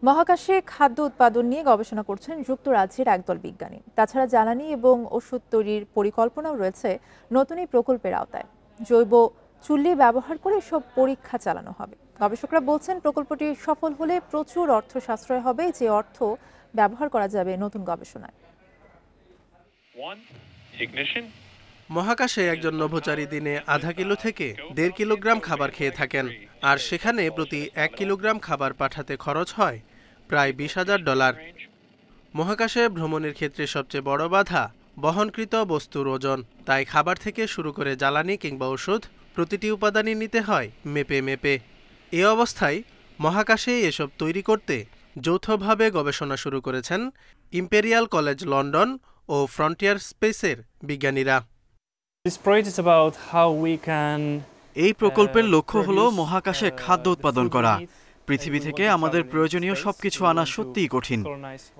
মহাকাশে খাদ্য উৎপাদন নিয়ে গবেষণা করছেন যুক্তরাজ্যের একদল বিজ্ঞানী। তাছাড়া জ্বালানি এবং ওষুধ তৈরির পরিকল্পনাও রয়েছে নতুন এই প্রকল্পের আওতায়। জৈব চুল্লি ব্যবহার করে সব পরীক্ষা চালানো হবে। গবেষকরা বলছেন প্রকল্পটি সফল হলে প্রচুর অর্থ সাশ্রয় হবে, যে অর্থ ব্যবহার করা যাবে নতুন গবেষণায়। মহাকাশে একজন নভোচারী দিনে আধা কিলো থেকে 1.5 কিলোগ্রাম খাবার খেয়ে থাকেন, আর সেখানে প্রতি 1 কিলোগ্রাম খাবার পাঠাতে খরচ হয় প্রায় $20,000। মহাকাশে ভ্রমণের ক্ষেত্রে সবচেয়ে বড় বাধা বহনকৃত বস্তুর ওজন। তাই খাবার থেকে শুরু করে জ্বালানি কিংবা ওষুধ প্রতিটি উপাদানই নিতে হয় মেপে মেপে। এ অবস্থায় মহাকাশে এসব তৈরি করতে যৌথভাবে গবেষণা শুরু করেছেন ইম্পেরিয়াল কলেজ লন্ডন ও ফ্রন্টিয়ার স্পেসের বিজ্ঞানীরা। এই প্রকল্পের লক্ষ্য হলো মহাকাশে খাদ্য উৎপাদন করা। পৃথিবী থেকে আমাদের প্রয়োজনীয় সবকিছু আনা সত্যিই কঠিন।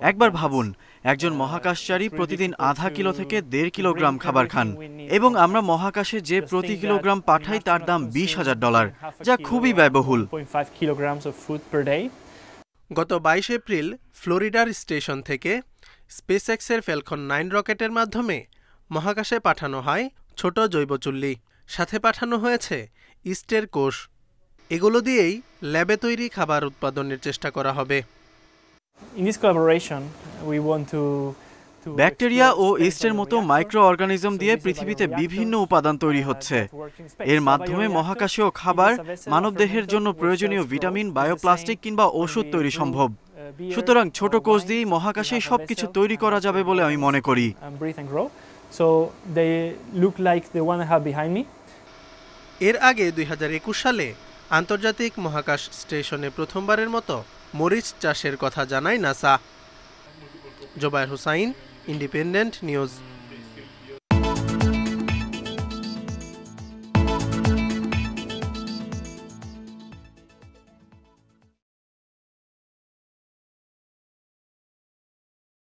একবার ভাবুন, একজন মহাকাশচারী প্রতিদিন আধা কিলো থেকে 1.5 কিলোগ্রাম খাবার খান, এবং আমরা মহাকাশে যে প্রতি কিলোগ্রাম পাঠাই তার দাম $20,000, যা খুবই ব্যয়বহুল। গত 22 এপ্রিল ফ্লোরিডার স্টেশন থেকে স্পেসএক্সের ফ্যালকন 9 রকেটের মাধ্যমে মহাকাশে পাঠানো হয় ছোট জৈব চুল্লি। সাথে পাঠানো হয়েছে ইস্টের কোষ। এগুলো দিয়েই ল্যাবে তৈরি খাবার উৎপাদনের চেষ্টা করা হবে। ব্যাকটেরিয়া ও ইস্টের মতো মাইক্রো অর্গানিজম দিয়ে পৃথিবীতে বিভিন্ন উপাদান তৈরি হচ্ছে। এর মাধ্যমে মহাকাশীয় খাবার, মানবদেহের জন্য প্রয়োজনীয় ভিটামিন, বায়োপ্লাস্টিক কিংবা ওষুধ তৈরি সম্ভব। সুতরাং ছোট কোষ দিয়েই মহাকাশেই সবকিছু তৈরি করা যাবে বলে আমি মনে করি। এর আগে 2021 সালে আন্তর্জাতিক মহাকাশ স্টেশনে প্রথমবারের মতো মরিচ চাষের কথা জানায় NASA. Zobayer Hossain, Independent news.